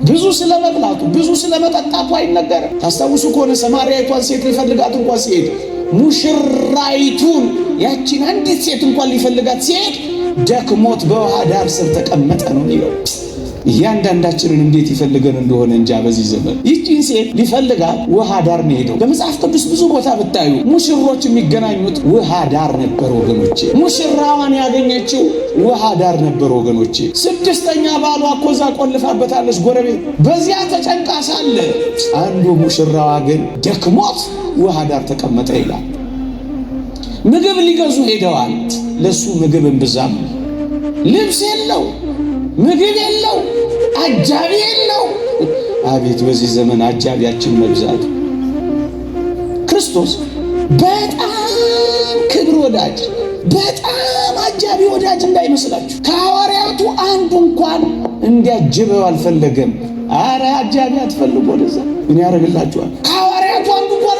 ብዙ ስለመብላቱ ብዙ ስለመጠጣቱ አይነገርም። ታስታውሱ ከሆነ ሰማርያዊቷን ሴት ሊፈልጋት እንኳን ሲሄድ ሙሽራይቱን ያቺን አንዲት ሴት እንኳን ሊፈልጋት ሲሄድ ደክሞት በውሃ ዳር ስር ተቀመጠ ነው የሚለው። እያንዳንዳችንን እንዴት ይፈልገን እንደሆነ እንጃ። በዚህ ዘመን ይህቺን ሴት ሊፈልጋት ውሃ ዳር ነው ሄደው። በመጽሐፍ ቅዱስ ብዙ ቦታ ብታዩ ሙሽሮች የሚገናኙት ውሃ ዳር ነበር ወገኖቼ። ሙሽራዋን ያገኘችው ውሃ ዳር ነበር ወገኖቼ። ስድስተኛ ባሏ እኮ እዛ ቆልፋበታለች ጎረቤት። በዚያ ተጨንቃ ሳለ አንዱ ሙሽራዋ ግን ደክሞት ውሃ ዳር ተቀመጠ ይላል። ምግብ ሊገዙ ሄደዋል። ለሱ ምግብ እምብዛም፣ ልብስ የለው፣ ምግብ የለው፣ አጃቢ የለው። አቤት በዚህ ዘመን አጃቢያችን መብዛት። ክርስቶስ በጣም ክብር ወዳጅ፣ በጣም አጃቢ ወዳጅ እንዳይመስላችሁ። ከሐዋርያቱ አንዱ እንኳን እንዲያጅበው አልፈለገም። አረ አጃቢ አትፈልጉ፣ ወደዛ ምን ያደርግላችኋል? ከሐዋርያቱ አንዱ እንኳን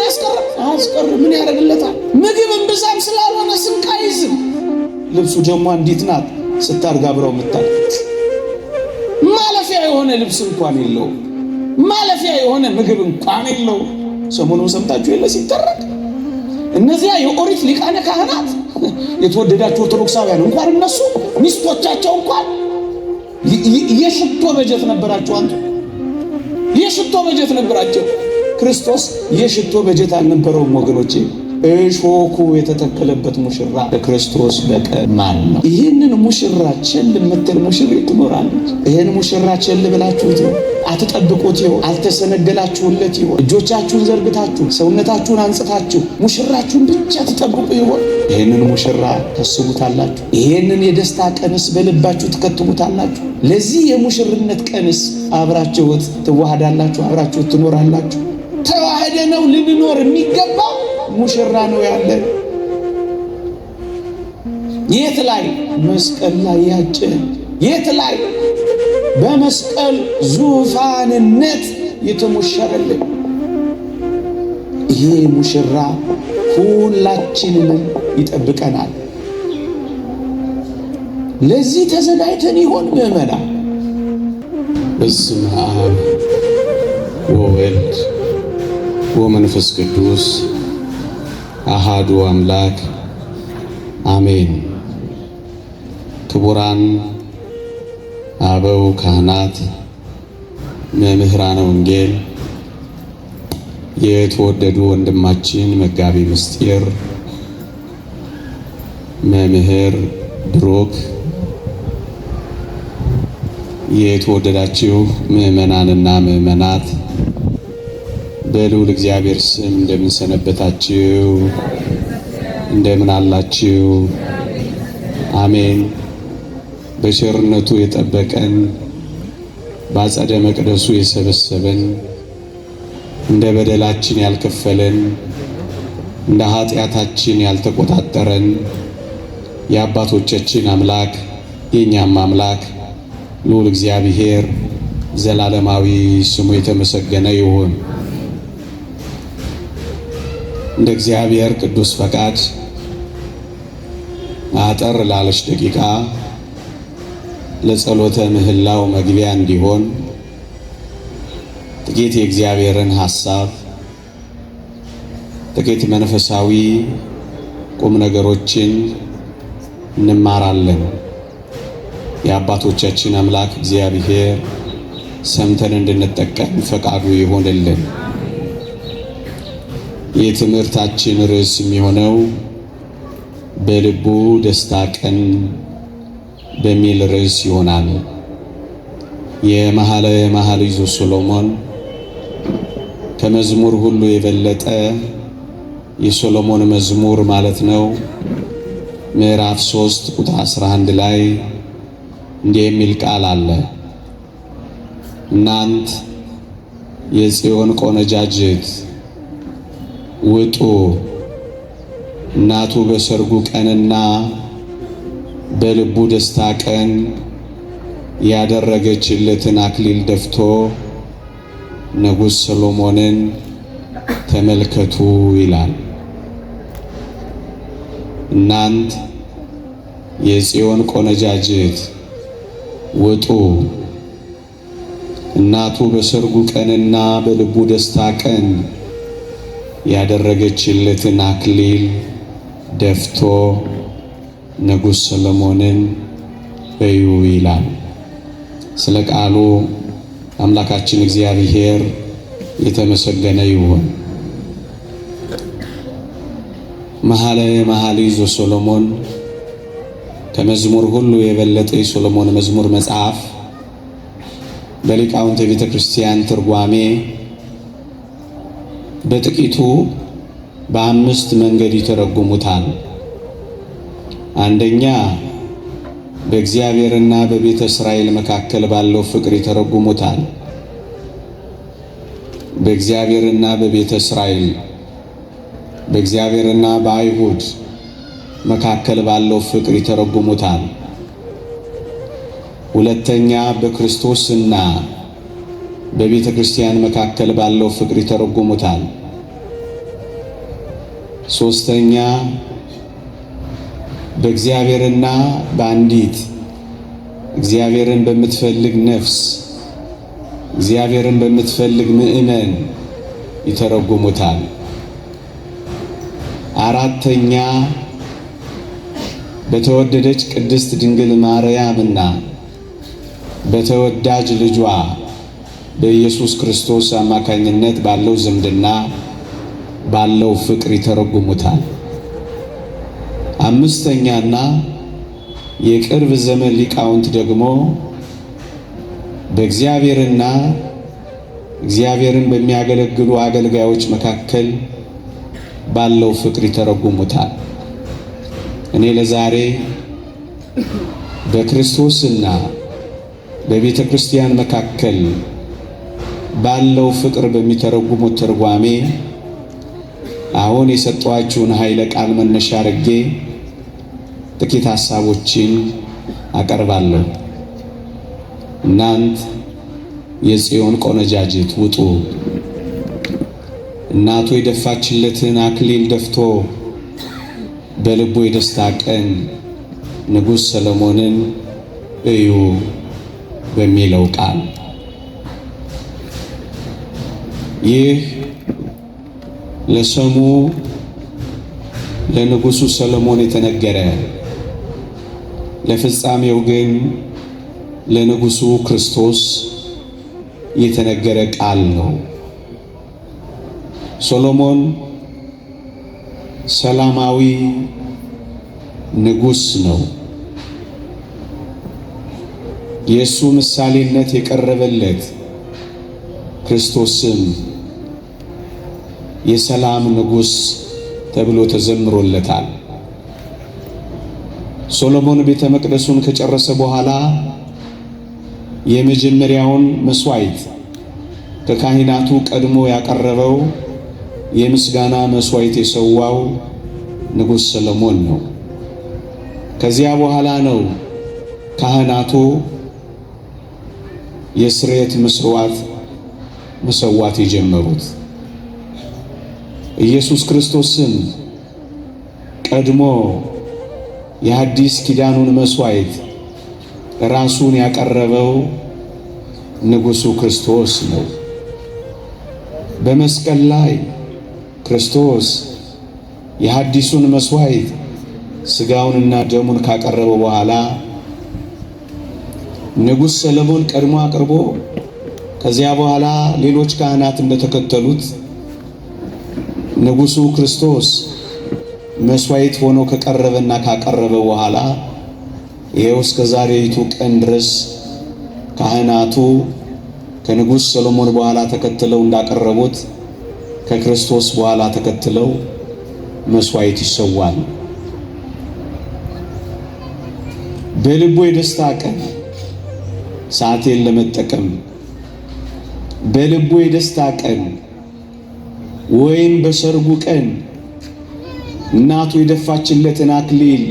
አያስቀር ምን ያደርግለታል? ምግብ እምብዛም ስላልሆነ ስንቅ አይዝም። ልብሱ ደግሞ እንዴት ናት ስታርጋብረው ምታል። ማለፊያ የሆነ ልብስ እንኳን የለው፣ ማለፊያ የሆነ ምግብ እንኳን የለው። ሰሞኑን ሰምታችሁ የለ ሲተረክ እነዚያ የኦሪት ሊቃነ ካህናት የተወደዳችሁ ኦርቶዶክሳውያን እንኳን እነሱ ሚስቶቻቸው እንኳን የሽቶ በጀት ነበራቸው። አንተ የሽቶ በጀት ነበራቸው። ክርስቶስ የሽቶ በጀት አልነበረውም ወገኖቼ። እሾኩ የተተከለበት ሙሽራ ከክርስቶስ በቀር ማን ነው? ይህንን ሙሽራ ቸል የምትል ሙሽሪት ትኖራለች። ይህን ሙሽራ ቸል ብላችሁት ይሆን? አትጠብቁት ይሆን? አልተሰነገላችሁለት ይሆን? እጆቻችሁን ዘርግታችሁ ሰውነታችሁን አንጽታችሁ ሙሽራችሁን ብቻ ትጠብቁ ይሆን? ይህንን ሙሽራ ታስቡታላችሁ? ይህንን የደስታ ቀንስ በልባችሁ ትከትቡታላችሁ? ለዚህ የሙሽርነት ቀንስ አብራችሁት ትዋሃዳላችሁ? አብራችሁት ትኖራላችሁ? ተዋህደ ነው ልንኖር የሚገባው ሙሽራ ነው ያለን። የት ላይ? መስቀል ላይ ያጨን። የት ላይ? በመስቀል ዙፋንነት የተሞሸረልን ይሄ ሙሽራ ሁላችንንም ይጠብቀናል። ለዚህ ተዘጋጅተን ይሆን ምዕመናን? በስመ አብ ወወልድ ወመንፈስ ቅዱስ አሃዱ አምላክ አሜን። ክቡራን አበው ካህናት፣ መምህራነ ወንጌል፣ የተወደዱ ወንድማችን መጋቢ ምስጢር መምህር ብሩክ፣ የተወደዳችሁ ምዕመናንና ምዕመናት በልዑል እግዚአብሔር ስም እንደምን ሰነበታችሁ? እንደምን አላችሁ? አሜን። በቸርነቱ የጠበቀን በአጸደ መቅደሱ የሰበሰበን እንደ በደላችን ያልከፈለን እንደ ኃጢአታችን ያልተቆጣጠረን የአባቶቻችን አምላክ የእኛም አምላክ ልዑል እግዚአብሔር ዘላለማዊ ስሙ የተመሰገነ ይሁን። እንደ እግዚአብሔር ቅዱስ ፈቃድ አጠር ላለች ደቂቃ ለጸሎተ ምህላው መግቢያ እንዲሆን ጥቂት የእግዚአብሔርን ሐሳብ፣ ጥቂት መንፈሳዊ ቁም ነገሮችን እንማራለን። የአባቶቻችን አምላክ እግዚአብሔር ሰምተን እንድንጠቀም ፈቃዱ ይሆንልን። የትምህርታችን ርዕስ የሚሆነው በልቡ ደስታ ቀን በሚል ርዕስ ይሆናል። የመኃልየ ዘሰሎሞን ከመዝሙር ሁሉ የበለጠ የሶሎሞን መዝሙር ማለት ነው። ምዕራፍ 3 ቁጥር 11 ላይ እንዲህ የሚል ቃል አለ። እናንት የጽዮን ቆነጃጅት ውጡ፣ እናቱ በሰርጉ ቀንና በልቡ ደስታ ቀን ያደረገችለትን አክሊል ደፍቶ ንጉሥ ሰሎሞንን ተመልከቱ ይላል። እናንት የጽዮን ቆነጃጅት ውጡ፣ እናቱ በሰርጉ ቀንና በልቡ ደስታ ቀን ያደረገችለትን አክሊል ደፍቶ ንጉሥ ሰሎሞንን እዩ ይላል። ስለ ቃሉ አምላካችን እግዚአብሔር የተመሰገነ ይሁን። መኃልየ መኃልይ ዘሰሎሞን ከመዝሙር ሁሉ የበለጠ የሰሎሞን መዝሙር መጽሐፍ በሊቃውንተ ቤተ ክርስቲያን ትርጓሜ በጥቂቱ በአምስት መንገድ ይተረጉሙታል። አንደኛ በእግዚአብሔርና በቤተ እስራኤል መካከል ባለው ፍቅር ይተረጉሙታል። በእግዚአብሔርና በቤተ እስራኤል፣ በእግዚአብሔርና በአይሁድ መካከል ባለው ፍቅር ይተረጉሙታል። ሁለተኛ በክርስቶስና በቤተ ክርስቲያን መካከል ባለው ፍቅር ይተረጉሙታል። ሶስተኛ በእግዚአብሔርና በአንዲት እግዚአብሔርን በምትፈልግ ነፍስ፣ እግዚአብሔርን በምትፈልግ ምእመን ይተረጉሙታል። አራተኛ በተወደደች ቅድስት ድንግል ማርያምና በተወዳጅ ልጇ በኢየሱስ ክርስቶስ አማካኝነት ባለው ዝምድና ባለው ፍቅር ይተረጉሙታል። አምስተኛና የቅርብ ዘመን ሊቃውንት ደግሞ በእግዚአብሔርና እግዚአብሔርን በሚያገለግሉ አገልጋዮች መካከል ባለው ፍቅር ይተረጉሙታል። እኔ ለዛሬ በክርስቶስና በቤተ ክርስቲያን መካከል ባለው ፍቅር በሚተረጉሙት ትርጓሜ አሁን የሰጠኋችሁን ኃይለ ቃል መነሻ አድርጌ ጥቂት ሐሳቦችን አቀርባለሁ። እናንት የጽዮን ቆነጃጅት ውጡ፣ እናቱ የደፋችለትን አክሊል ደፍቶ በልቡ የደስታ ቀን ንጉሥ ሰሎሞንን እዩ በሚለው ቃል ይህ ለሰሙ ለንጉሡ ሰሎሞን የተነገረ ለፍጻሜው ግን ለንጉሡ ክርስቶስ የተነገረ ቃል ነው። ሰሎሞን ሰላማዊ ንጉሥ ነው። የእሱ ምሳሌነት የቀረበለት ክርስቶስም የሰላም ንጉሥ ተብሎ ተዘምሮለታል። ሰሎሞን ቤተ መቅደሱን ከጨረሰ በኋላ የመጀመሪያውን መስዋዕት ከካህናቱ ቀድሞ ያቀረበው የምስጋና መስዋዕት የሰዋው ንጉሥ ሰሎሞን ነው። ከዚያ በኋላ ነው ካህናቱ የስርየት መስዋዕት መሰዋት የጀመሩት። ኢየሱስ ክርስቶስም ቀድሞ የሐዲስ ኪዳኑን መስዋዕት ራሱን ያቀረበው ንጉሡ ክርስቶስ ነው። በመስቀል ላይ ክርስቶስ የሐዲሱን መስዋዕት ሥጋውንና ደሙን ካቀረበ በኋላ ንጉሥ ሰሎሞን ቀድሞ አቅርቦ ከዚያ በኋላ ሌሎች ካህናት እንደተከተሉት ንጉሡ ክርስቶስ መስዋዕት ሆኖ ከቀረበና ካቀረበ በኋላ ይኸው እስከ ዛሬይቱ ቀን ድረስ ካህናቱ ከንጉሥ ሰሎሞን በኋላ ተከትለው እንዳቀረቡት ከክርስቶስ በኋላ ተከትለው መስዋዕት ይሰዋል። በልቡ የደስታ ቀን ሰዓቴን ለመጠቀም በልቡ የደስታ ቀን ወይም በሰርጉ ቀን እናቱ የደፋችለትን አክሊል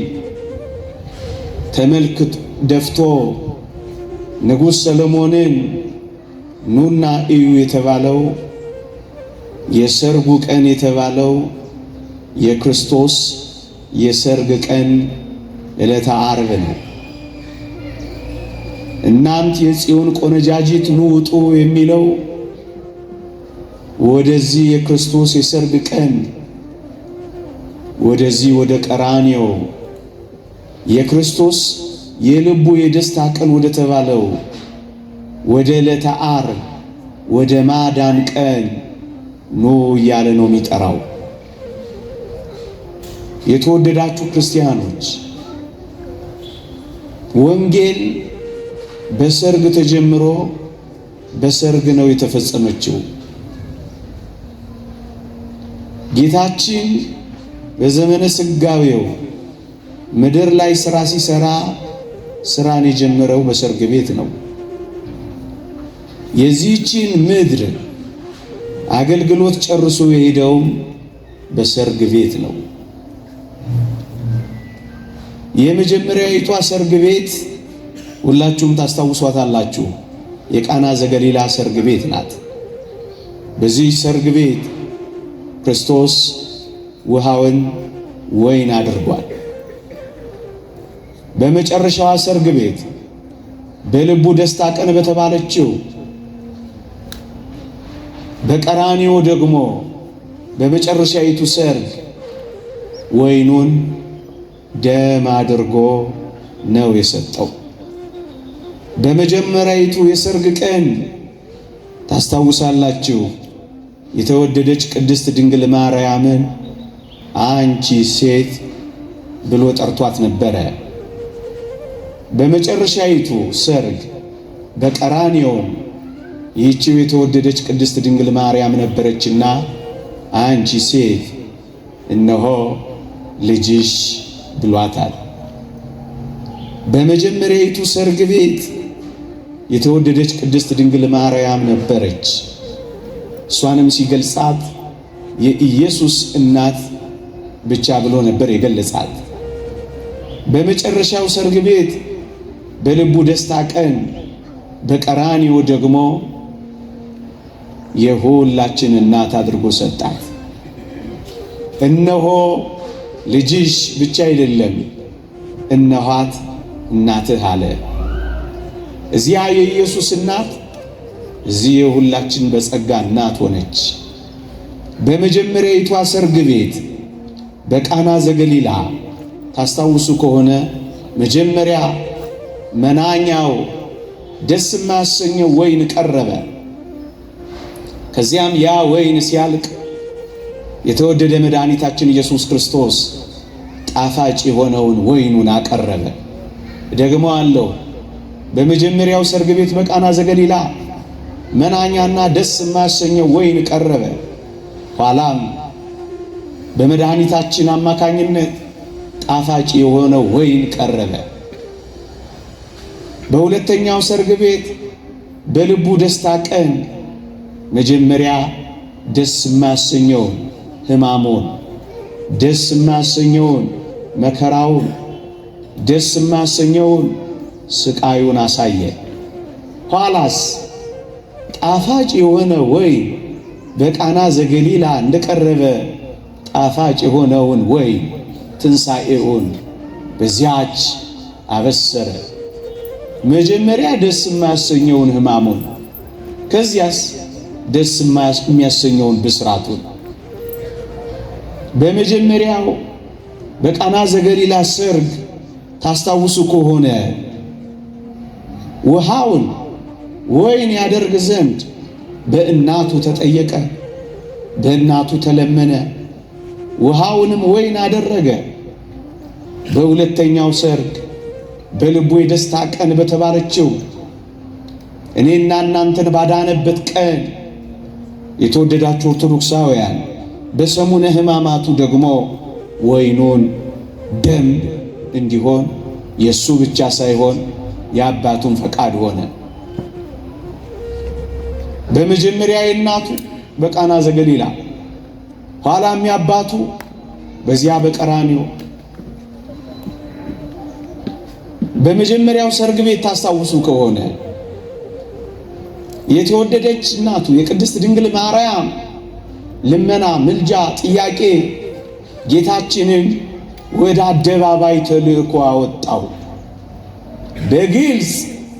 ተመልክቶ ደፍቶ ንጉሥ ሰሎሞንን ኑና እዩ የተባለው የሰርጉ ቀን የተባለው የክርስቶስ የሰርግ ቀን ዕለተ ዓርብ ነው። እናንት የጽዮን ቆነጃጅት ኑ ውጡ የሚለው ወደዚህ የክርስቶስ የሰርግ ቀን ወደዚህ ወደ ቀራንዮ የክርስቶስ የልቡ የደስታ ቀን ወደ ተባለው ወደ ዕለተ ዓርብ ወደ ማዳን ቀን ኑ እያለ ነው የሚጠራው። የተወደዳችሁ ክርስቲያኖች ወንጌል በሰርግ ተጀምሮ በሰርግ ነው የተፈጸመችው። ጌታችን በዘመነ ስጋዌው ምድር ላይ ሥራ ሲሰራ ሥራን የጀመረው በሰርግ ቤት ነው። የዚህችን ምድር አገልግሎት ጨርሶ የሄደውም በሰርግ ቤት ነው። የመጀመሪያዊቷ ሰርግ ቤት ሁላችሁም ታስታውሷታላችሁ። የቃና ዘገሊላ ሰርግ ቤት ናት። በዚህ ሰርግ ቤት ክርስቶስ ውሃውን ወይን አድርጓል። በመጨረሻዋ ሰርግ ቤት በልቡ ደስታ ቀን በተባለችው በቀራንዮ ደግሞ በመጨረሻይቱ ሰርግ ወይኑን ደም አድርጎ ነው የሰጠው። በመጀመሪያይቱ የሰርግ ቀን ታስታውሳላችሁ፣ የተወደደች ቅድስት ድንግል ማርያምን አንቺ ሴት ብሎ ጠርቷት ነበረ። በመጨረሻይቱ ሰርግ በቀራንዮ ይህችው የተወደደች ቅድስት ድንግል ማርያም ነበረችና አንቺ ሴት እነሆ ልጅሽ ብሏታል። በመጀመሪያይቱ ሰርግ ቤት የተወደደች ቅድስት ድንግል ማርያም ነበረች። እሷንም ሲገልጻት የኢየሱስ እናት ብቻ ብሎ ነበር የገለጻት። በመጨረሻው ሰርግ ቤት በልቡ ደስታ ቀን በቀራንዮ ደግሞ የሁላችን እናት አድርጎ ሰጣት። እነሆ ልጅሽ ብቻ አይደለም እነኋት እናትህ አለ። እዚያ የኢየሱስ እናት እዚህ የሁላችን በጸጋ እናት ሆነች። በመጀመሪያዊቷ ሰርግ ቤት በቃና ዘገሊላ ታስታውሱ ከሆነ መጀመሪያ መናኛው ደስ የማያሰኘው ወይን ቀረበ። ከዚያም ያ ወይን ሲያልቅ የተወደደ መድኃኒታችን ኢየሱስ ክርስቶስ ጣፋጭ የሆነውን ወይኑን አቀረበ። ደግሞ አለው በመጀመሪያው ሰርግ ቤት በቃና ዘገሊላ መናኛና ደስ የማያሰኘው ወይን ቀረበ። ኋላም በመድኃኒታችን አማካኝነት ጣፋጭ የሆነው ወይን ቀረበ። በሁለተኛው ሰርግ ቤት በልቡ ደስታ ቀን መጀመሪያ ደስ የማያሰኘውን ሕማሙን፣ ደስ የማያሰኘውን መከራውን፣ ደስ የማያሰኘውን ስቃዩን አሳየ። ኋላስ ጣፋጭ የሆነ ወይን በቃና ዘገሊላ እንደቀረበ ጣፋጭ የሆነውን ወይን ትንሣኤውን በዚያች አበሰረ። መጀመሪያ ደስ የማያሰኘውን ሕማሙን፣ ከዚያስ ደስ የሚያሰኘውን ብስራቱን። በመጀመሪያው በቃና ዘገሊላ ሰርግ ታስታውሱ ከሆነ ውሃውን ወይን ያደርግ ዘንድ በእናቱ ተጠየቀ፣ በእናቱ ተለመነ፣ ውሃውንም ወይን አደረገ። በሁለተኛው ሰርግ በልቡ የደስታ ቀን በተባለችው እኔና እናንተን ባዳነበት ቀን የተወደዳችሁ ኦርቶዶክሳውያን በሰሙነ ሕማማቱ ደግሞ ወይኑን ደም እንዲሆን የሱ ብቻ ሳይሆን የአባቱን ፈቃድ ሆነ። በመጀመሪያ የእናቱ በቃና ዘገሊላ፣ ኋላም የአባቱ በዚያ በቀራንዮ። በመጀመሪያው ሰርግ ቤት ታስታውሱ ከሆነ የተወደደች እናቱ የቅድስት ድንግል ማርያም ልመና፣ ምልጃ፣ ጥያቄ ጌታችንን ወደ አደባባይ ተልእኮ አወጣው። በግልጽ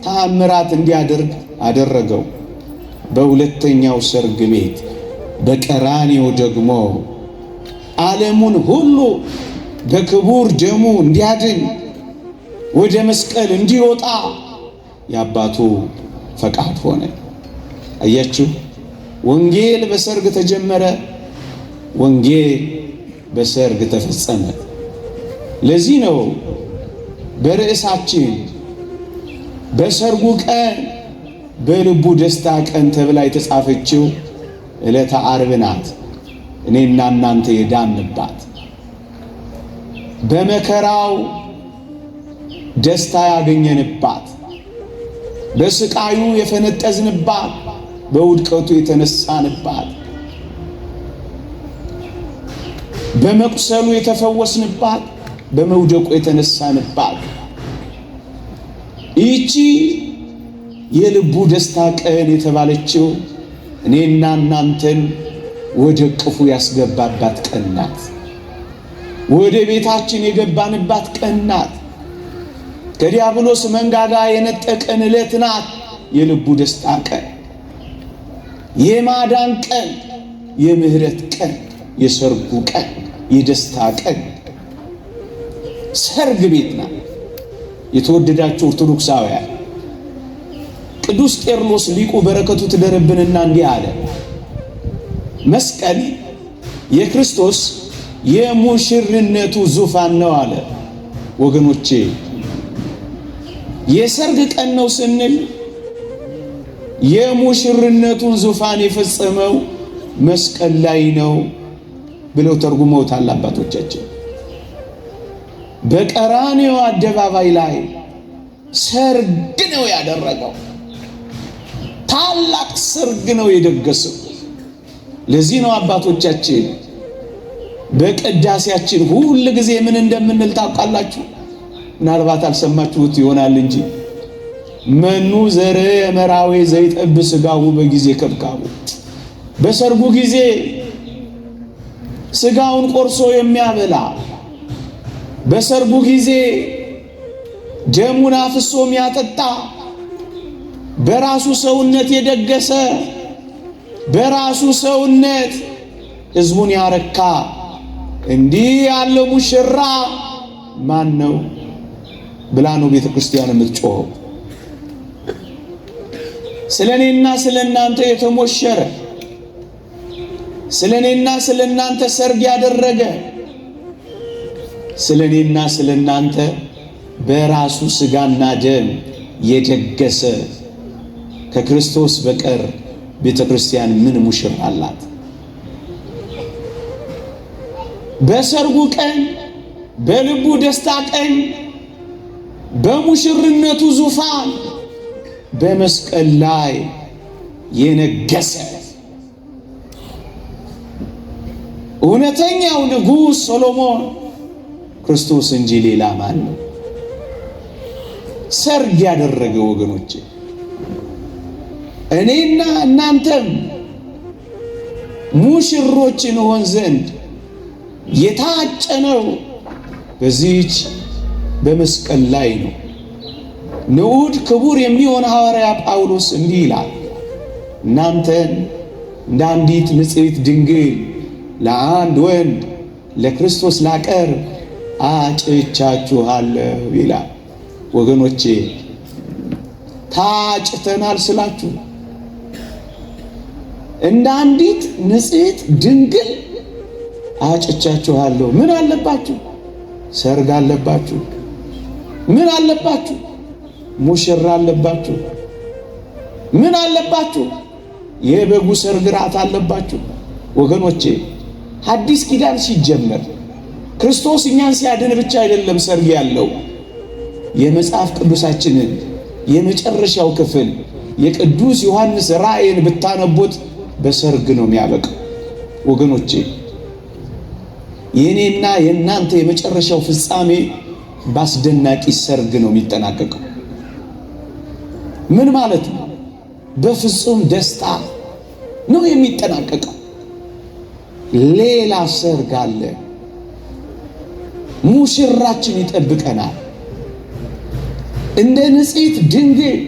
ተአምራት እንዲያደርግ አደረገው። በሁለተኛው ሰርግ ቤት በቀራንዮ ደግሞ ዓለሙን ሁሉ በክቡር ደሙ እንዲያድን ወደ መስቀል እንዲወጣ የአባቱ ፈቃድ ሆነ። አያችሁ፣ ወንጌል በሰርግ ተጀመረ፣ ወንጌል በሰርግ ተፈጸመ። ለዚህ ነው በርዕሳችን በሰርጉ ቀን በልቡ ደስታ ቀን ተብላ የተጻፈችው ዕለተ ዓርብ ናት። እኔና እናንተ የዳንባት በመከራው ደስታ ያገኘንባት፣ በስቃዩ የፈነጠዝንባት፣ በውድቀቱ የተነሳንባት፣ በመቁሰሉ የተፈወስንባት፣ በመውደቁ የተነሳንባት ይቺ የልቡ ደስታ ቀን የተባለችው እኔና እናንተን ወደ ቅፉ ያስገባባት ቀን ናት። ወደ ቤታችን የገባንባት ቀን ናት። ከዲያብሎስ መንጋጋ የነጠቀን ዕለት ናት። የልቡ ደስታ ቀን፣ የማዳን ቀን፣ የምህረት ቀን፣ የሰርጉ ቀን፣ የደስታ ቀን ሰርግ ቤት ናት። የተወደዳችሁ ኦርቶዶክሳውያን ቅዱስ ቄርሎስ ሊቁ በረከቱ ትደረብንና እንዲህ አለ። መስቀል የክርስቶስ የሙሽርነቱ ዙፋን ነው አለ። ወገኖቼ የሰርግ ቀን ነው ስንል የሙሽርነቱን ዙፋን የፈጸመው መስቀል ላይ ነው ብለው ተርጉመውታል አባቶቻችን። በቀራንዮ አደባባይ ላይ ሰርግ ነው ያደረገው። ታላቅ ሰርግ ነው የደገሰው። ለዚህ ነው አባቶቻችን በቅዳሴያችን ሁል ጊዜ ምን እንደምንል ታውቃላችሁ? ምናልባት አልሰማችሁት ይሆናል እንጂ መኑ ዘረ መራዌ ዘይጠብ ሥጋሁ በጊዜ ከብካቡ። በሰርጉ ጊዜ ሥጋውን ቆርሶ የሚያበላ፣ በሰርጉ ጊዜ ደሙን አፍሶ የሚያጠጣ፣ በራሱ ሰውነት የደገሰ፣ በራሱ ሰውነት ሕዝቡን ያረካ እንዲህ ያለ ሙሽራ ማን ነው ብላ ነው ቤተ ክርስቲያን የምትጮኸው። ስለኔና ስለናንተ የተሞሸረ፣ ስለኔና ስለናንተ ሰርግ ያደረገ፣ ስለኔና ስለናንተ በራሱ ሥጋና ደም የደገሰ ከክርስቶስ በቀር ቤተ ክርስቲያን ምን ሙሽራ አላት? በሰርጉ ቀን በልቡ ደስታ ቀን በሙሽርነቱ ዙፋን በመስቀል ላይ የነገሰ እውነተኛው ንጉሥ ሶሎሞን ክርስቶስ እንጂ ሌላ ማን ነው? ሰርግ ያደረገ ወገኖቼ፣ እኔና እናንተም ሙሽሮች እንሆን ዘንድ የታጨነው በዚህች በመስቀል ላይ ነው። ንዑድ ክቡር የሚሆን ሐዋርያ ጳውሎስ እንዲህ ይላል፣ እናንተን እንደ አንዲት ንጽሕት ድንግል ለአንድ ወንድ ለክርስቶስ ላቀርብ አጭቻችኋለሁ ይላል። ወገኖቼ ታጭተናል ስላችሁ እንደ አንዲት ንጽሕት ድንግል አጭቻችኋለሁ። ምን አለባችሁ? ሰርግ አለባችሁ። ምን አለባችሁ? ሙሽራ አለባችሁ። ምን አለባችሁ? የበጉ ሰርግ ራት አለባችሁ። ወገኖቼ ሐዲስ ኪዳን ሲጀመር ክርስቶስ እኛን ሲያድን ብቻ አይደለም ሰርግ ያለው። የመጽሐፍ ቅዱሳችንን የመጨረሻው ክፍል የቅዱስ ዮሐንስ ራእይን ብታነቡት በሰርግ ነው የሚያበቃው። ወገኖቼ የኔና የእናንተ የመጨረሻው ፍጻሜ በአስደናቂ ሰርግ ነው የሚጠናቀቀው። ምን ማለት ነው? በፍጹም ደስታ ነው የሚጠናቀቀው። ሌላ ሰርግ አለ። ሙሽራችን ይጠብቀናል። እንደ ንጽሕት ድንግል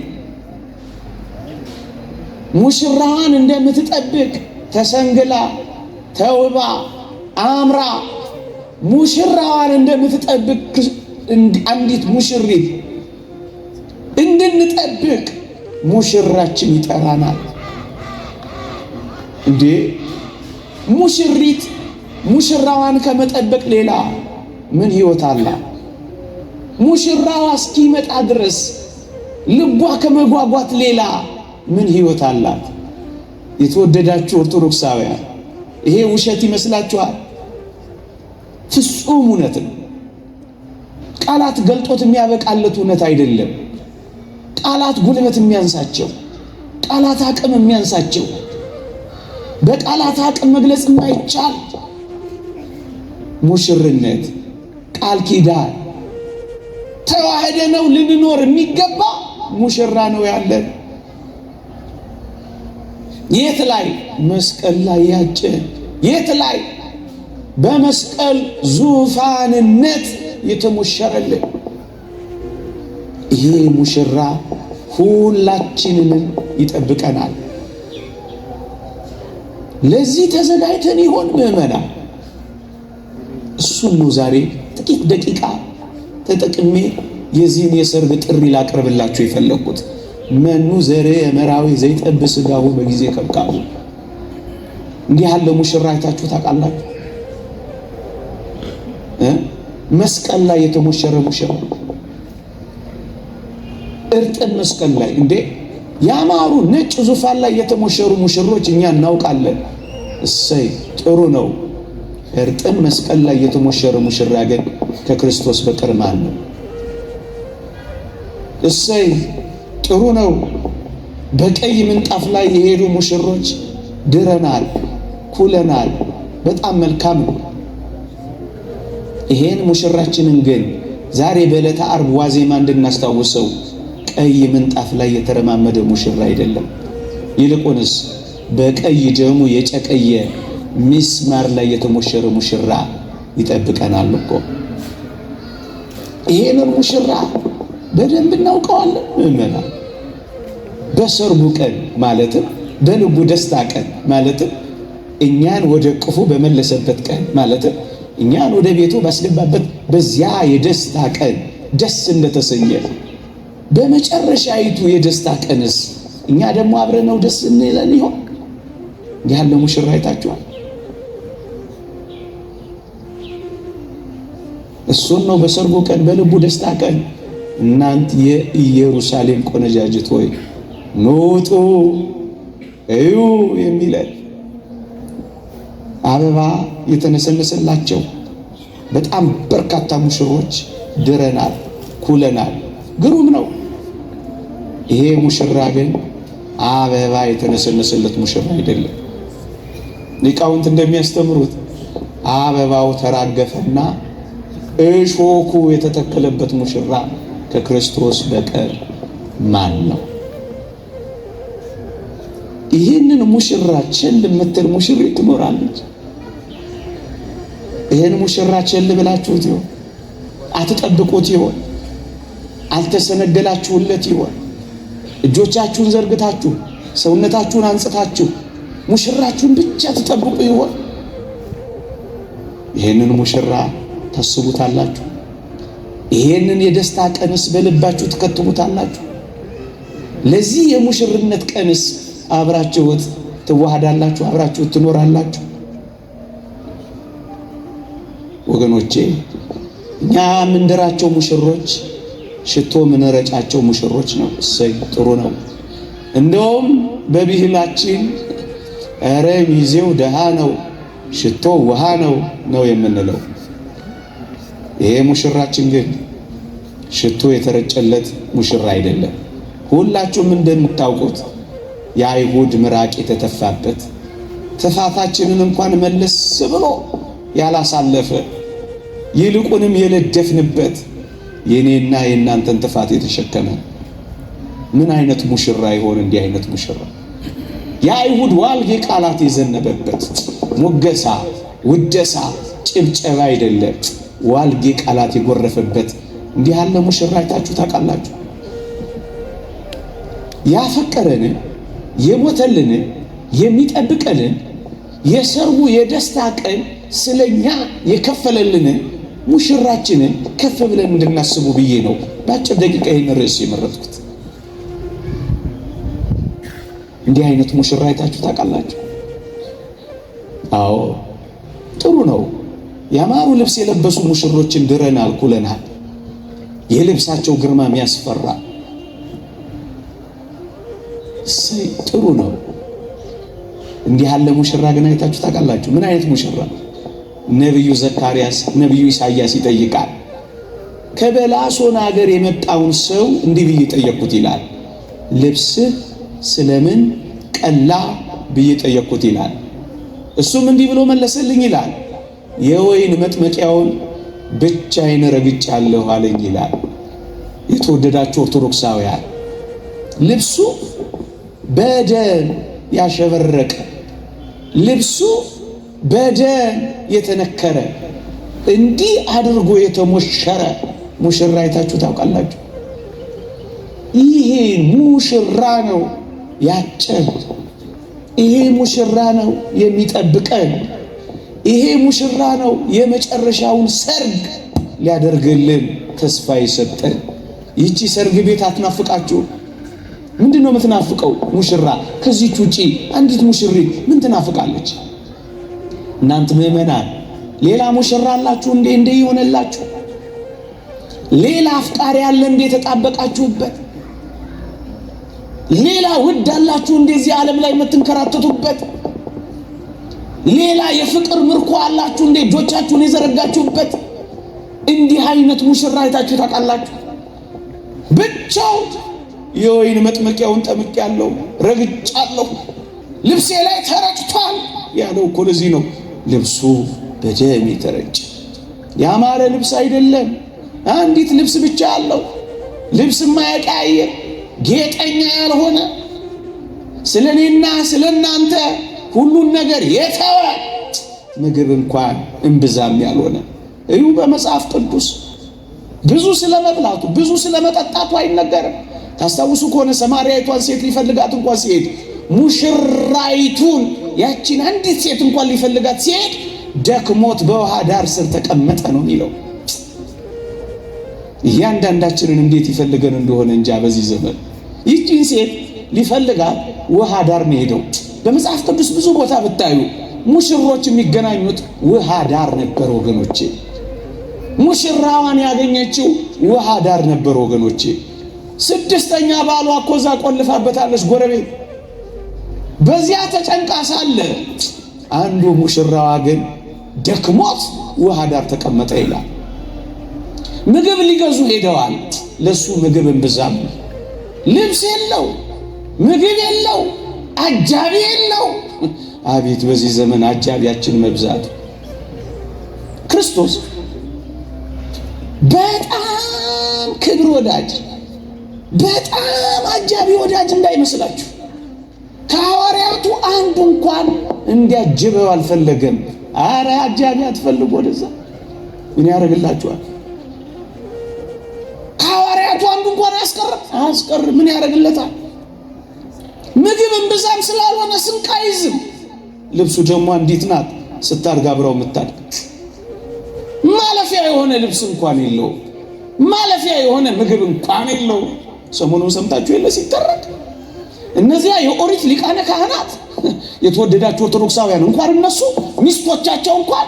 ሙሽራዋን እንደምትጠብቅ ተሰንግላ ተውባ አምራ ሙሽራዋን እንደምትጠብቅ አንዲት ሙሽሪት እንድንጠብቅ ሙሽራችን ይጠራናል። እንዴ ሙሽሪት ሙሽራዋን ከመጠበቅ ሌላ ምን ሕይወት አላት? ሙሽራዋ እስኪመጣ ድረስ ልቧ ከመጓጓት ሌላ ምን ሕይወት አላት? የተወደዳችሁ ኦርቶዶክሳውያን ይሄ ውሸት ይመስላችኋል? ፍጹም እውነት ነው። ቃላት ገልጦት የሚያበቃለት እውነት አይደለም። ቃላት ጉልበት የሚያንሳቸው፣ ቃላት አቅም የሚያንሳቸው፣ በቃላት አቅም መግለጽ የማይቻል ሙሽርነት ቃል ኪዳን ተዋህደ ነው ልንኖር የሚገባ ሙሽራ ነው ያለን። የት ላይ? መስቀል ላይ ያጨ የት ላይ? በመስቀል ዙፋንነት የተሞሸረልን ይሄ ሙሽራ ሁላችንንም ይጠብቀናል። ለዚህ ተዘጋጅተን ይሆን ምዕመናን? እሱን ነው ዛሬ ጥቂት ደቂቃ ተጠቅሜ የዚህን የሰርግ ጥሪ ላቀርብላችሁ የፈለኩት። መኑ ዘርእ መራዊ ዘይጠብ ሥጋሁ በጊዜ ከብካቡ። እንዲህ ያለ ሙሽራ አይታችሁ ታውቃላችሁ? መስቀል ላይ የተሞሸረ ሙሽራ፣ እርጥብ መስቀል ላይ እንዴ ያማሩ ነጭ ዙፋን ላይ የተሞሸሩ ሙሽሮች እኛ እናውቃለን። እሰይ ጥሩ ነው። እርጥብ መስቀል ላይ የተሞሸረ ሙሽራ ግን ከክርስቶስ በቀር ማን ነው? እሰይ ጥሩ ነው። በቀይ ምንጣፍ ላይ የሄዱ ሙሽሮች ድረናል፣ ኩለናል። በጣም መልካም ነው። ይሄን ሙሽራችንን ግን ዛሬ በዕለተ ዓርብ ዋዜማ እንድናስታውሰው ቀይ ምንጣፍ ላይ የተረማመደ ሙሽራ አይደለም። ይልቁንስ በቀይ ደሙ የጨቀየ ሚስማር ላይ የተሞሸረ ሙሽራ ይጠብቀናል እኮ። ይሄንን ሙሽራ በደንብ እናውቀዋለን ምዕመናን። በሰርጉ ቀን ማለትም በልቡ ደስታ ቀን ማለትም እኛን ወደ ቅፉ በመለሰበት ቀን ማለትም እኛን ወደ ቤቱ ባስገባበት በዚያ የደስታ ቀን ደስ እንደተሰኘ በመጨረሻይቱ የደስታ ቀንስ እኛ ደግሞ አብረነው ደስ እንለን ይሆን? ያለ ሙሽራ አይታችኋል? እሱን ነው በሰርጉ ቀን በልቡ ደስታ ቀን እናንት የኢየሩሳሌም ቆነጃጅት ሆይ ኑጡ እዩ የሚለን አበባ የተነሰነሰላቸው በጣም በርካታ ሙሽሮች ድረናል፣ ኩለናል። ግሩም ነው። ይሄ ሙሽራ ግን አበባ የተነሰነሰለት ሙሽራ አይደለም። ሊቃውንት እንደሚያስተምሩት አበባው ተራገፈና እሾኩ የተተከለበት ሙሽራ ከክርስቶስ በቀር ማን ነው? ይህንን ሙሽራ ቸል የምትል ሙሽሪት ትኖራለች። ይህን ሙሽራ ቸል ብላችሁት ይሆን? አትጠብቁት ይሆን? አልተሰነገላችሁለት ይሆን? እጆቻችሁን ዘርግታችሁ ሰውነታችሁን አንጽታችሁ ሙሽራችሁን ብቻ ትጠብቁ ይሆን? ይህንን ሙሽራ ታስቡታላችሁ? ይህንን የደስታ ቀንስ በልባችሁ ትከትቡታላችሁ? ለዚህ የሙሽርነት ቀንስ አብራችሁት ትዋሃዳላችሁ? አብራችሁት ትኖራላችሁ? ወገኖቼ እኛ ምንድራቸው ሙሽሮች ሽቶ ምንረጫቸው ሙሽሮች ነው። እሰይ ጥሩ ነው። እንደውም በብሂላችን ኧረ ሚዜው ደሃ ነው ሽቶ ውሃ ነው የምንለው። ይሄ ሙሽራችን ግን ሽቶ የተረጨለት ሙሽራ አይደለም። ሁላችሁም እንደምታውቁት የአይሁድ ምራቅ የተተፋበት ትፋታችንን እንኳን መለስ ብሎ ያላሳለፈ ይልቁንም የለደፍንበት የኔና የእናንተን ጥፋት የተሸከመ ምን አይነት ሙሽራ ይሆን? እንዲህ አይነት ሙሽራ የአይሁድ ዋልጌ ቃላት የዘነበበት ሞገሳ፣ ውደሳ፣ ጭብጨባ አይደለም፣ ዋልጌ ቃላት የጎረፈበት እንዲህ ያለ ሙሽራ አይታችሁ ታውቃላችሁ? ያፈቀረን የሞተልን የሚጠብቀልን የሰርጉ የደስታ ቀን ስለኛ የከፈለልን ሙሽራችንን ከፍ ብለን እንድናስቡ ብዬ ነው በአጭር ደቂቃ ይህን ርዕስ የመረጥኩት። እንዲህ አይነት ሙሽራ አይታችሁ ታውቃላችሁ? አዎ ጥሩ ነው። ያማሩ ልብስ የለበሱ ሙሽሮችን ድረናል፣ ኩለናል። የልብሳቸው ግርማ የሚያስፈራ ጥሩ ነው። እንዲህ ያለ ሙሽራ ግን አይታችሁ ታውቃላችሁ? ምን አይነት ሙሽራ? ነቢዩ ዘካርያስ ነቢዩ ኢሳይያስ ይጠይቃል። ከበላሶን ሀገር የመጣውን ሰው እንዲህ ብዬ ጠየቅኩት ይላል። ልብስህ ስለምን ቀላ ብዬ ጠየቅኩት ይላል። እሱም እንዲህ ብሎ መለሰልኝ ይላል። የወይን መጥመቂያውን ብቻዬን ረግጫለሁ አለኝ ይላል። የተወደዳችሁ ኦርቶዶክሳውያን ልብሱ በደም ያሸበረቀ ልብሱ በደም የተነከረ እንዲህ አድርጎ የተሞሸረ ሙሽራ አይታችሁ ታውቃላችሁ? ይሄ ሙሽራ ነው ያጨን። ይሄ ሙሽራ ነው የሚጠብቀን። ይሄ ሙሽራ ነው የመጨረሻውን ሰርግ ሊያደርግልን ተስፋ የሰጠን። ይቺ ሰርግ ቤት አትናፍቃችሁ? ምንድነው የምትናፍቀው ሙሽራ? ከዚህች ውጪ አንዲት ሙሽሪት ምን ትናፍቃለች? እናንተ ምእመናን ሌላ ሙሽራ አላችሁ እንዴ ይሆነላችሁ? ሌላ አፍቃሪ ያለ እንዴ ተጣበቃችሁበት? ሌላ ውድ አላችሁ እንደዚህ ዓለም ላይ የምትንከራተቱበት? ሌላ የፍቅር ምርኮ አላችሁ እንዴ እጆቻችሁን የዘረጋችሁበት? እንዲህ አይነት ሙሽራ አይታችሁ ታውቃላችሁ? ብቻው የወይን መጥመቂያውን ጠምቄያለሁ፣ ረግጫለሁ፣ ልብሴ ላይ ተረጭቷል ያለው እኮ ለዚህ ነው። ልብሱ በደም የተረጨ ያማረ ልብስ አይደለም። አንዲት ልብስ ብቻ አለው። ልብስ የማይቀያየር ጌጠኛ ያልሆነ ስለኔና ስለናንተ ሁሉን ነገር የተወ ምግብ እንኳን እምብዛም ያልሆነ እዩ። በመጽሐፍ ቅዱስ ብዙ ስለመብላቱ ብዙ ስለመጠጣቱ አይነገርም። ታስታውሱ ከሆነ ሰማርያዊቷን ሴት ሊፈልጋት እንኳን ሲሄድ ሙሽራይቱን ያቺን አንዲት ሴት እንኳን ሊፈልጋት ሲሄድ ደክሞት በውሃ ዳር ስር ተቀመጠ ነው የሚለው። እያንዳንዳችንን እንዴት ይፈልገን እንደሆነ እንጃ። በዚህ ዘመን ይቺን ሴት ሊፈልጋት ውሃ ዳር ነው ሄደው። በመጽሐፍ ቅዱስ ብዙ ቦታ ብታዩ ሙሽሮች የሚገናኙት ውሃ ዳር ነበር ወገኖቼ። ሙሽራዋን ያገኘችው ውሃ ዳር ነበር ወገኖቼ። ስድስተኛ ባሏ እኮ እዛ ቆልፋበታለች ጎረቤት። በዚያ ተጨንቃ ሳለ አንዱ ሙሽራዋ ግን ደክሞት ውሃ ዳር ተቀመጠ ይላል። ምግብ ሊገዙ ሄደዋል። ለሱ ምግብ እምብዛም፣ ልብስ የለው፣ ምግብ የለው፣ አጃቢ የለው። አቤት በዚህ ዘመን አጃቢያችን መብዛት። ክርስቶስ በጣም ክብር ወዳጅ፣ በጣም አጃቢ ወዳጅ እንዳይመስላችሁ። ከሐዋርያቱ አንዱ እንኳን እንዲያጅበው አልፈለገም። አረ አጃቢ አትፈልጉ፣ ወደዛ ምን ያደርግላችኋል? ከሐዋርያቱ አንዱ እንኳን አያስቀር ምን ያደርግለታል? ምግብ እምብዛም ስላልሆነ ስንቅ አይዝም። ልብሱ ደግሞ እንዴት ናት ስታድግ አብረው የምታድግ። ማለፊያ የሆነ ልብስ እንኳን የለው፣ ማለፊያ የሆነ ምግብ እንኳን የለው። ሰሞኑን ሰምታችሁ የለ ሲተረክ እነዚያ የኦሪት ሊቃነ ካህናት የተወደዳችሁ ኦርቶዶክሳውያን እንኳን እነሱ ሚስቶቻቸው እንኳን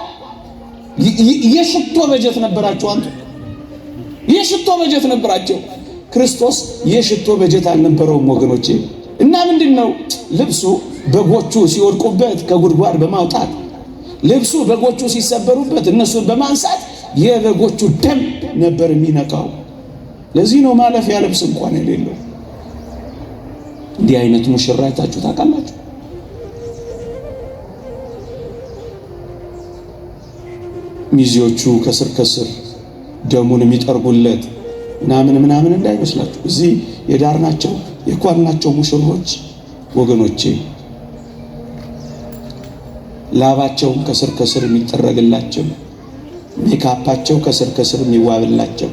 የሽቶ በጀት ነበራቸው። አንተ የሽቶ በጀት ነበራቸው። ክርስቶስ የሽቶ በጀት አልነበረውም ወገኖቼ። እና ምንድነው ልብሱ በጎቹ ሲወድቁበት ከጉድጓድ በማውጣት ልብሱ በጎቹ ሲሰበሩበት እነሱን በማንሳት የበጎቹ ደም ነበር የሚነካው። ለዚህ ነው ማለፊያ ልብስ እንኳን የሌለው። እንዲህ አይነት ሙሽራ አይታችሁ ታውቃላችሁ? ሚዜዎቹ ከስር ከስር ደሙን የሚጠርጉለት ምናምን እንዳይመስላችሁ። እዚህ የዳር ናቸው የኳን ናቸው ሙሽሮች ወገኖቼ። ላባቸውን ከስር ከስር የሚጠረግላቸው፣ ሜካፓቸው ከስር ከስር የሚዋብላቸው፣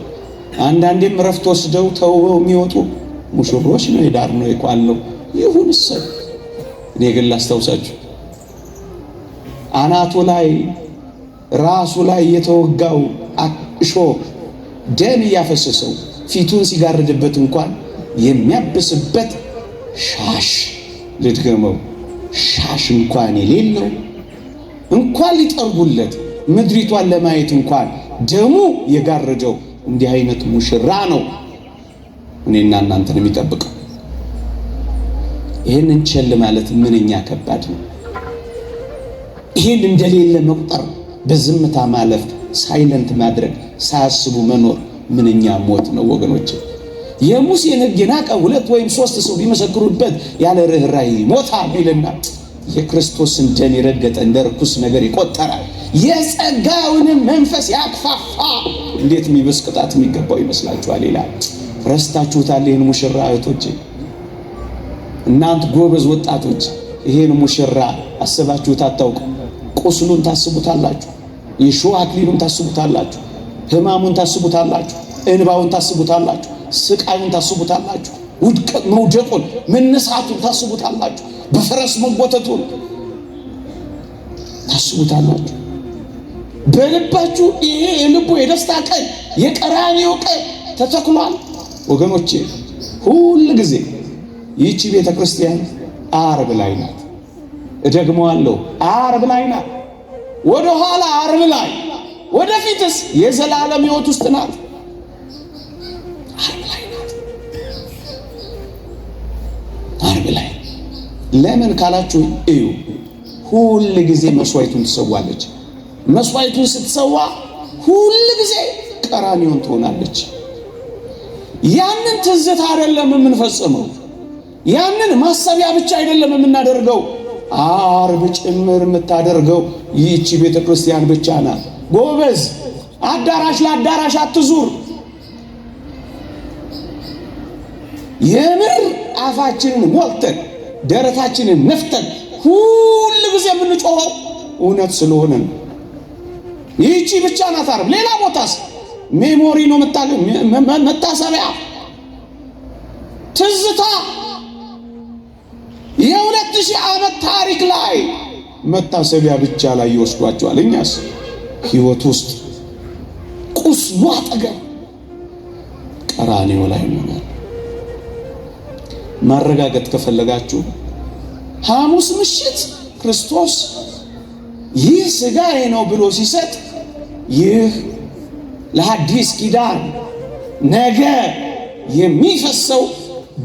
አንዳንዴም ረፍት ወስደው ተውበው የሚወጡ ሙሽሮች ነው የዳር ነው የቋል ነው ይሁን ሰው። እኔ ግን ላስታውሳችሁ አናቱ ላይ ራሱ ላይ የተወጋው እሾህ ደም እያፈሰሰው ፊቱን ሲጋርድበት እንኳን የሚያብስበት ሻሽ ልድገመው ሻሽ እንኳን የሌለው እንኳን ሊጠርጉለት ምድሪቷን ለማየት እንኳን ደሙ የጋረደው እንዲህ አይነት ሙሽራ ነው እኔና እናንተን የሚጠብቀው። ይሄንን ቸል ማለት ምንኛ ከባድ ነው። ይሄን እንደሌለ መቁጠር፣ በዝምታ ማለፍ፣ ሳይለንት ማድረግ፣ ሳያስቡ መኖር ምንኛ ሞት ነው ወገኖች። የሙሴን ሕግ የናቀ 2 ወይም 3 ሰው ቢመሰክሩበት ያለ ርኅራኄ ይሞታል ይልና የክርስቶስን ደም የረገጠ እንደ ርኩስ ነገር ይቆጠራል። የጸጋውንም መንፈስ ያክፋፋ እንዴት የሚበስ ቅጣት የሚገባው ይመስላችኋል ይላል። ረስታችሁታል ይህን ሙሽራ እህቶቼ፣ እናንተ ጎበዝ ወጣቶች ይሄን ሙሽራ አስባችሁት አታውቁ። ቁስሉን ታስቡታላችሁ፣ የሾህ አክሊሉን ታስቡታላችሁ፣ ሕማሙን ታስቡታላችሁ፣ እንባውን ታስቡታላችሁ፣ ስቃዩን ታስቡታላችሁ፣ መውደቁን መነሳቱን ታስቡታላችሁ፣ በፈረስ መጎተቱን ታስቡታላችሁ። በልባችሁ ይሄ የልቡ የደስታ ቀን የቀራንዮ ቀን ተተክሏል ወገኖቼ። ሁል ጊዜ ይህቺ ቤተ ክርስቲያን ዓርብ ላይ ናት። እደግመዋለሁ፣ ዓርብ ላይ ናት። ወደ ኋላ ዓርብ ላይ፣ ወደፊትስ የዘላለም ሕይወት ውስጥ ናት። ዓርብ ላይ ናት። ዓርብ ላይ ለምን ካላችሁ እዩ፣ ሁል ጊዜ መስዋዕቱን ትሰዋለች። መስዋዕቱን ስትሰዋ ሁል ጊዜ ቀራንዮን ትሆናለች። ያንን ትዝታ አይደለም የምንፈጽመው፣ ያንን ማሰቢያ ብቻ አይደለም የምናደርገው፣ ዓርብ ጭምር የምታደርገው ይህቺ ቤተ ክርስቲያን ብቻ ናት። ጎበዝ፣ አዳራሽ ለአዳራሽ አትዙር። የምር አፋችንን ሞልተን ደረታችንን ነፍተን ሁል ጊዜ የምንጮኸው እውነት ስለሆነ ነው። ይህቺ ብቻ ናት ዓርብ። ሌላ ቦታስ ሜሞሪ ነው መታሰቢያ፣ ትዝታ። የ2000 ዓመት ታሪክ ላይ መታሰቢያ ብቻ ላይ ይወስዷቸዋል። እኛስ ሕይወት ውስጥ ቁስሉ አጠገብ ቀራንዮ ላይ ነው። ማረጋገጥ ከፈለጋችሁ ሐሙስ ምሽት ክርስቶስ ይህ ሥጋዬ ነው ብሎ ሲሰጥ ይህ ለሐዲስ ኪዳን ነገ የሚፈሰው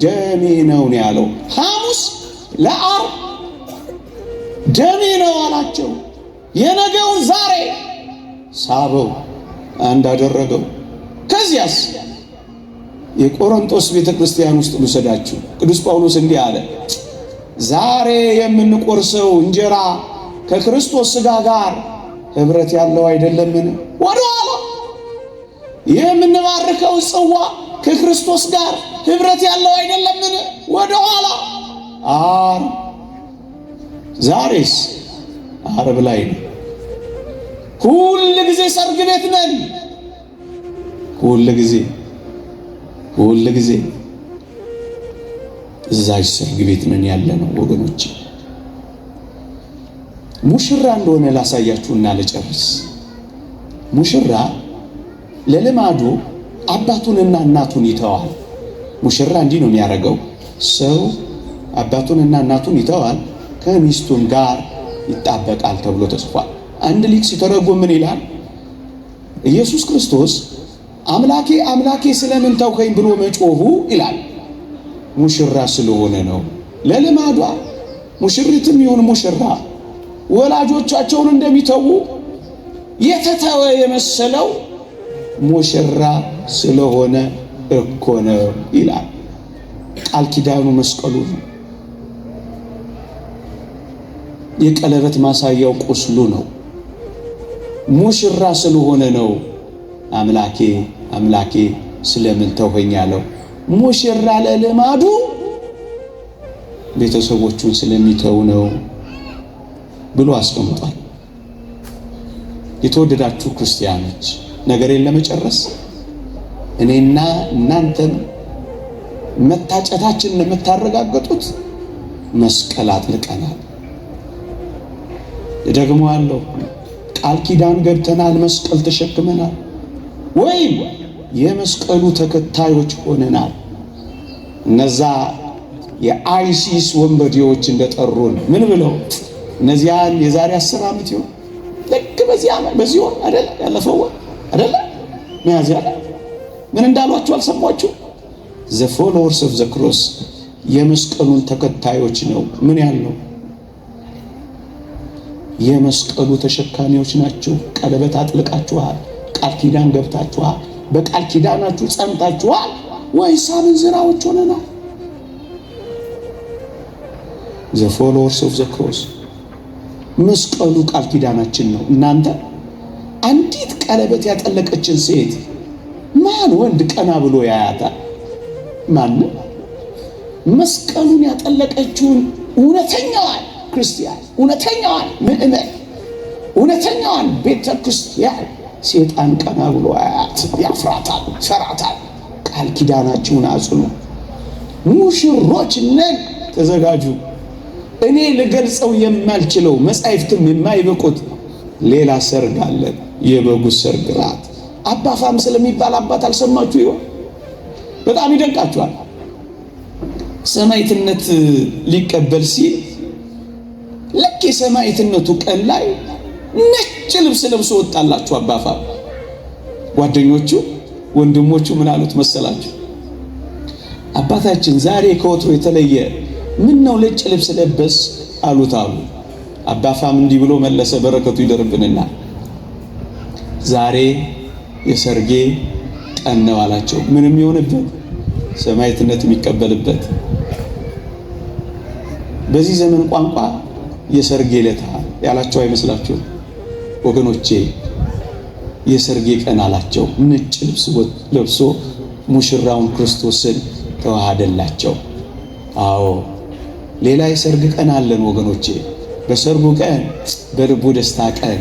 ደሜ ነው ያለው። ሐሙስ ለዓርብ ደሜ ነው አላቸው። የነገውን ዛሬ ሳበው፣ አንድ አደረገው። ከዚያስ የቆሮንቶስ ቤተ ክርስቲያን ውስጥ ልውሰዳችሁ። ቅዱስ ጳውሎስ እንዲህ አለ፣ ዛሬ የምንቆርሰው እንጀራ ከክርስቶስ ሥጋ ጋር ኅብረት ያለው አይደለምን? ወደ ኋላ የምንባርከው ጽዋ ከክርስቶስ ጋር ኅብረት ያለው አይደለምን? ወደ ኋላ ዓርብ። ዛሬስ ዓርብ ላይ ነው። ሁል ጊዜ ሰርግ ቤት ነን። ሁል ጊዜ እዛች ሰርግ ቤት ነን ያለ ነው ወገኖች። ሙሽራ እንደሆነ ላሳያችሁና ልጨርስ። ሙሽራ ለልማዱ አባቱንና እናቱን ይተዋል። ሙሽራ እንዲህ ነው የሚያደርገው። ሰው አባቱንና እናቱን ይተዋል፣ ከሚስቱም ጋር ይጣበቃል ተብሎ ተጽፏል። አንድ ሊቅ ሲተረጎም ምን ይላል? ኢየሱስ ክርስቶስ አምላኬ አምላኬ ስለምን ተውከኝ ብሎ መጮሁ ይላል ሙሽራ ስለሆነ ነው። ለልማዷ ሙሽሪትም ይሁን ሙሽራ ወላጆቻቸውን እንደሚተዉ የተተወ የመሰለው ሙሽራ ስለሆነ እኮ ነው ይላል። ቃል ኪዳኑ መስቀሉ ነው። የቀለበት ማሳያው ቁስሉ ነው። ሙሽራ ስለሆነ ነው አምላኬ አምላኬ ስለምን ተውኸኝ ያለው። ሙሽራ ለልማዱ ቤተሰቦቹን ስለሚተው ነው ብሎ አስቀምጧል። የተወደዳችሁ ክርስቲያኖች ነገሬን ለመጨረስ እኔና እናንተም መታጨታችንን የምታረጋግጡት መስቀል አጥልቀናል። እደግመዋለሁ፣ ቃል ኪዳን ገብተናል፣ መስቀል ተሸክመናል፣ ወይም የመስቀሉ ተከታዮች ሆነናል። እነዛ የአይሲስ ወንበዴዎች እንደጠሩን ምን ብለው እነዚያን የዛሬ 10 ዓመት ይሁን ልክ በዚህ ወር አይደለ ያለፈው ወር አይደለ ሚያዝያ ምን እንዳሏቸው አልሰማችሁ? the followers of the cross የመስቀሉን ተከታዮች ነው። ምን ያልነው? የመስቀሉ ተሸካሚዎች ናቸው። ቀለበት አጥልቃችኋል፣ ቃል ኪዳን ገብታችኋል፣ በቃል ኪዳናችሁ ጸንታችኋል ወይስ አመንዝራዎች ሆነናል? the followers of the cross መስቀሉ ቃል ኪዳናችን ነው። እናንተ አንዲት ቀለበት ያጠለቀችን ሴት ማን ወንድ ቀና ብሎ ያያታል? ማንም። መስቀሉን ያጠለቀችውን እውነተኛዋን ክርስቲያን፣ እውነተኛዋን ምእመን፣ እውነተኛዋን ቤተ ክርስቲያን ሴጣን ቀና ብሎ ያያት፣ ያፍራታል፣ ፈራታል። ቃል ኪዳናችሁን አጽኑ። ሙሽሮች ነን፣ ተዘጋጁ። እኔ ልገልጸው የማልችለው መጻሕፍትም የማይበቁት ሌላ ሰርግ አለን። የበጉ ሰርግ ራት። አባ ፋም ስለሚባል አባት አልሰማችሁ ይሆን? በጣም ይደንቃችኋል። ሰማዕትነት ሊቀበል ሲል ልክ የሰማዕትነቱ ቀን ላይ ነጭ ልብስ ለብሶ ወጣላችሁ። አባ ፋም ጓደኞቹ ወንድሞቹ ምን አሉት መሰላችሁ? አባታችን ዛሬ ከወትሮ የተለየ ምን ነው ነጭ ልብስ ለበስ አሉት አሉ። አባ ፋም እንዲህ ብሎ መለሰ፣ በረከቱ ይደርብንና ዛሬ የሰርጌ ቀን ነው አላቸው። ምንም ይሆንበት ሰማዕትነት የሚቀበልበት በዚህ ዘመን ቋንቋ የሰርጌ ዕለት ያላቸው አይመስላችሁም ወገኖቼ? የሰርጌ ቀን አላቸው። ነጭ ልብስ ለብሶ ሙሽራውን ክርስቶስን ተዋሃደላቸው። አዎ ሌላ የሰርግ ቀን አለን ወገኖቼ። በሰርጉ ቀን፣ በልቡ ደስታ ቀን፣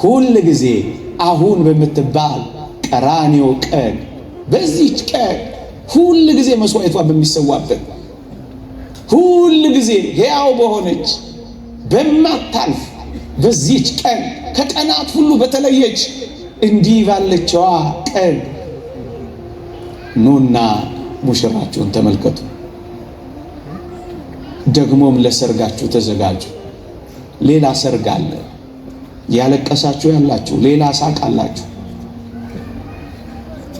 ሁል ጊዜ አሁን በምትባል ቀራንዮ ቀን፣ በዚህች ቀን ሁል ጊዜ መስዋዕቷ በሚሰዋበት፣ ሁል ጊዜ ሕያው በሆነች በማታልፍ በዚህች ቀን፣ ከቀናት ሁሉ በተለየች እንዲህ ባለችዋ ቀን ኑና ሙሽራችሁን ተመልከቱ። ደግሞም ለሰርጋችሁ ተዘጋጁ። ሌላ ሰርግ አለ። እያለቀሳችሁ ያላችሁ ሌላ ሳቅ አላችሁ።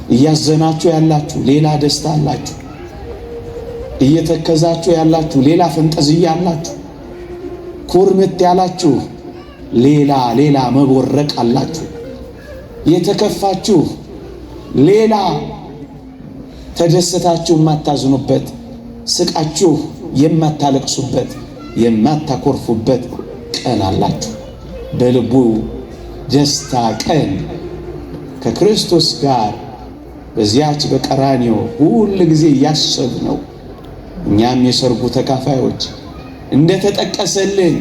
እያዘናችሁ ያላችሁ ሌላ ደስታ አላችሁ። እየተከዛችሁ ያላችሁ ሌላ ፈንጠዝያ አላችሁ። ኩርምት ያላችሁ ሌላ መቦረቅ አላችሁ። የተከፋችሁ ሌላ ተደስታችሁ የማታዝኑበት፣ ስቃችሁ የማታለቅሱበት፣ የማታኮርፉበት ቀን አላችሁ። በልቡ ደስታ ቀን ከክርስቶስ ጋር በዚያች በቀራንዮ ሁል ጊዜ እያሰብ ነው። እኛም የሰርጉ ተካፋዮች እንደተጠቀሰልን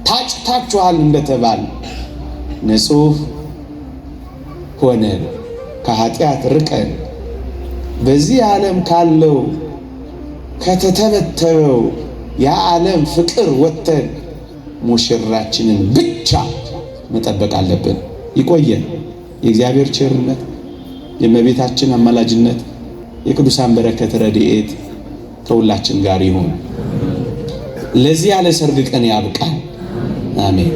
ታጭታችኋል እንደተባል ንጹሕ ሆነን ከኃጢአት ርቀን በዚህ ዓለም ካለው ከተተበተበው የዓለም ፍቅር ወጥተን ሙሽራችንን ብቻ መጠበቅ አለብን። ይቆየን። የእግዚአብሔር ቸርነት፣ የእመቤታችን አማላጅነት፣ የቅዱሳን በረከት ረድኤት ከሁላችን ጋር ይሁን። ለዚህ ያለ ሰርግ ቀን ያብቃን። አሜን።